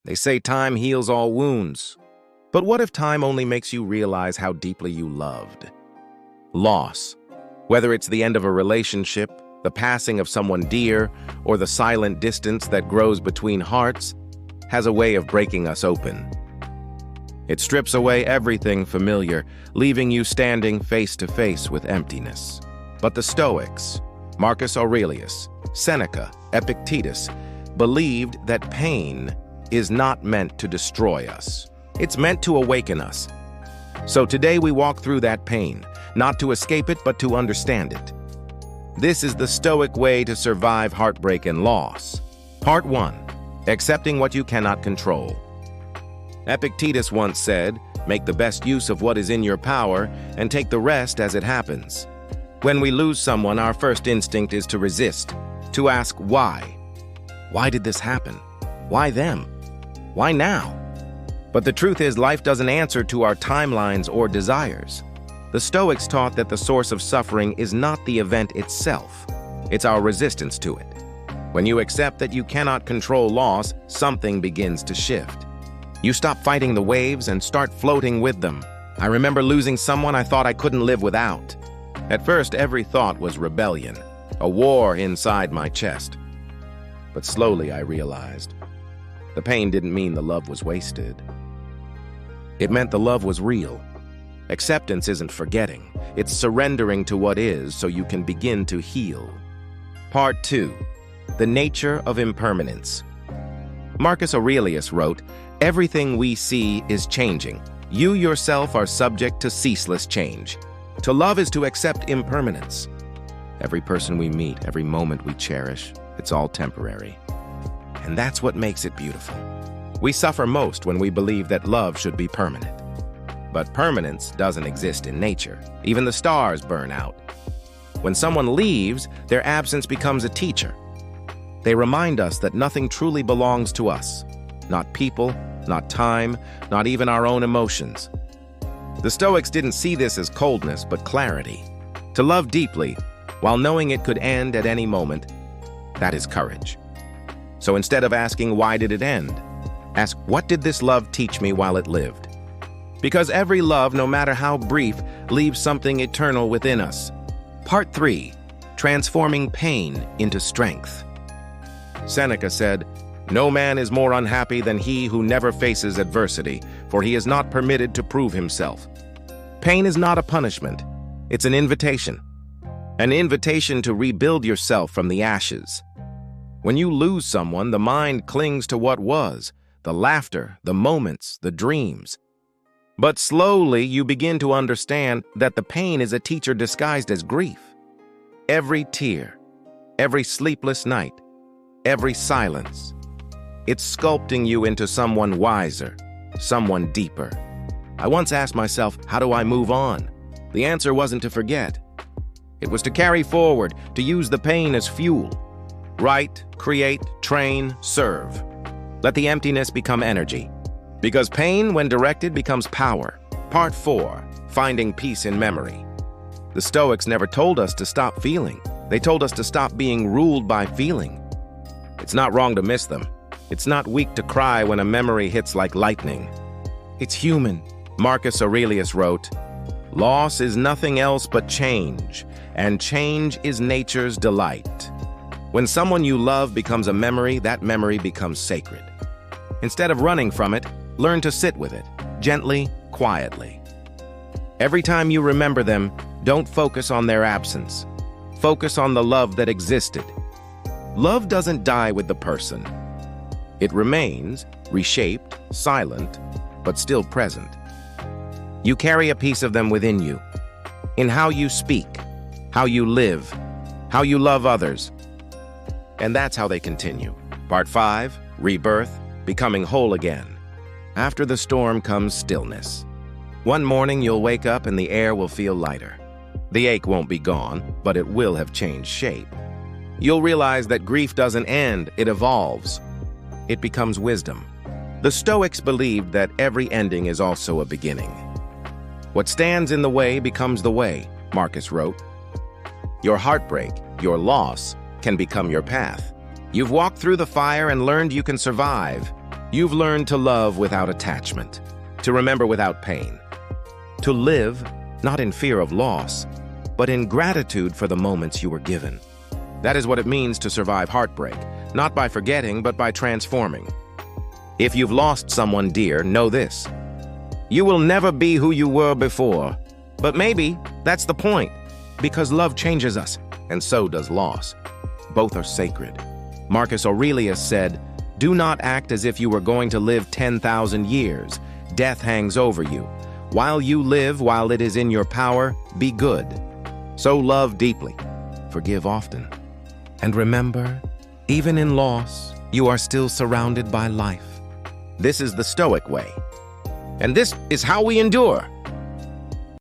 They say time heals all wounds. But what if time only makes you realize how deeply you loved? Loss, whether it's the end of a relationship, the passing of someone dear, or the silent distance that grows between hearts, has a way of breaking us open. It strips away everything familiar, leaving you standing face to face with emptiness. But the Stoics, Marcus Aurelius, Seneca, Epictetus, believed that pain is not meant to destroy us. It's meant to awaken us. So today we walk through that pain, not to escape it, but to understand it. This is the Stoic way to survive heartbreak and loss. Part 1. Accepting what you cannot control. Epictetus once said, "Make the best use of what is in your power and take the rest as it happens." When we lose someone, our first instinct is to resist, to ask why. Why did this happen? Why them? Why now? But the truth is, life doesn't answer to our timelines or desires. The Stoics taught that the source of suffering is not the event itself. It's our resistance to it. When you accept that you cannot control loss, something begins to shift. You stop fighting the waves and start floating with them. I remember losing someone I thought I couldn't live without. At first, every thought was rebellion, a war inside my chest. But slowly I realized the pain didn't mean the love was wasted. It meant the love was real. Acceptance isn't forgetting. It's surrendering to what is so you can begin to heal. Part 2. The nature of impermanence. Marcus Aurelius wrote, "Everything we see is changing. You yourself are subject to ceaseless change. To love is to accept impermanence. Every person we meet, every moment we cherish, it's all temporary. And that's what makes it beautiful. We suffer most when we believe that love should be permanent. But permanence doesn't exist in nature. Even the stars burn out. When someone leaves, their absence becomes a teacher. They remind us that nothing truly belongs to us. Not people, not time, not even our own emotions. The Stoics didn't see this as coldness, but clarity. To love deeply, while knowing it could end at any moment, that is courage. So instead of asking, why did it end? Ask, what did this love teach me while it lived? Because every love, no matter how brief, leaves something eternal within us. Part 3. Transforming pain into strength. Seneca said, "No man is more unhappy than he who never faces adversity, for he is not permitted to prove himself." Pain is not a punishment. It's an invitation. An invitation to rebuild yourself from the ashes. When you lose someone, the mind clings to what was, the laughter, the moments, the dreams. But slowly you begin to understand that the pain is a teacher disguised as grief. Every tear, every sleepless night, every silence, it's sculpting you into someone wiser, someone deeper. I once asked myself, how do I move on? The answer wasn't to forget. It was to carry forward, to use the pain as fuel. Write, create, train, serve. Let the emptiness become energy. Because pain, when directed, becomes power. Part 4. Finding peace in memory. The Stoics never told us to stop feeling. They told us to stop being ruled by feeling. It's not wrong to miss them. It's not weak to cry when a memory hits like lightning. It's human. Marcus Aurelius wrote, "Loss is nothing else but change, and change is nature's delight." When someone you love becomes a memory, that memory becomes sacred. Instead of running from it, learn to sit with it, gently, quietly. Every time you remember them, don't focus on their absence. Focus on the love that existed. Love doesn't die with the person. It remains, reshaped, silent, but still present. You carry a piece of them within you, in how you speak, how you live, how you love others. And that's how they continue. Part 5, rebirth, becoming whole again. After the storm comes stillness. One morning you'll wake up and the air will feel lighter. The ache won't be gone, but it will have changed shape. You'll realize that grief doesn't end, it evolves. It becomes wisdom. The Stoics believed that every ending is also a beginning. What stands in the way becomes the way, Marcus wrote. Your heartbreak, your loss, can become your path. You've walked through the fire and learned you can survive. You've learned to love without attachment, to remember without pain, to live not in fear of loss, but in gratitude for the moments you were given. That is what it means to survive heartbreak, not by forgetting, but by transforming. If you've lost someone dear, know this: you will never be who you were before. But maybe that's the point, because love changes us, and so does loss. Both are sacred. Marcus Aurelius said, "Do not act as if you were going to live 10,000 years. Death hangs over you. While you live, while it is in your power, be good." So love deeply, forgive often. And remember, even in loss, you are still surrounded by life. This is the Stoic way. And this is how we endure.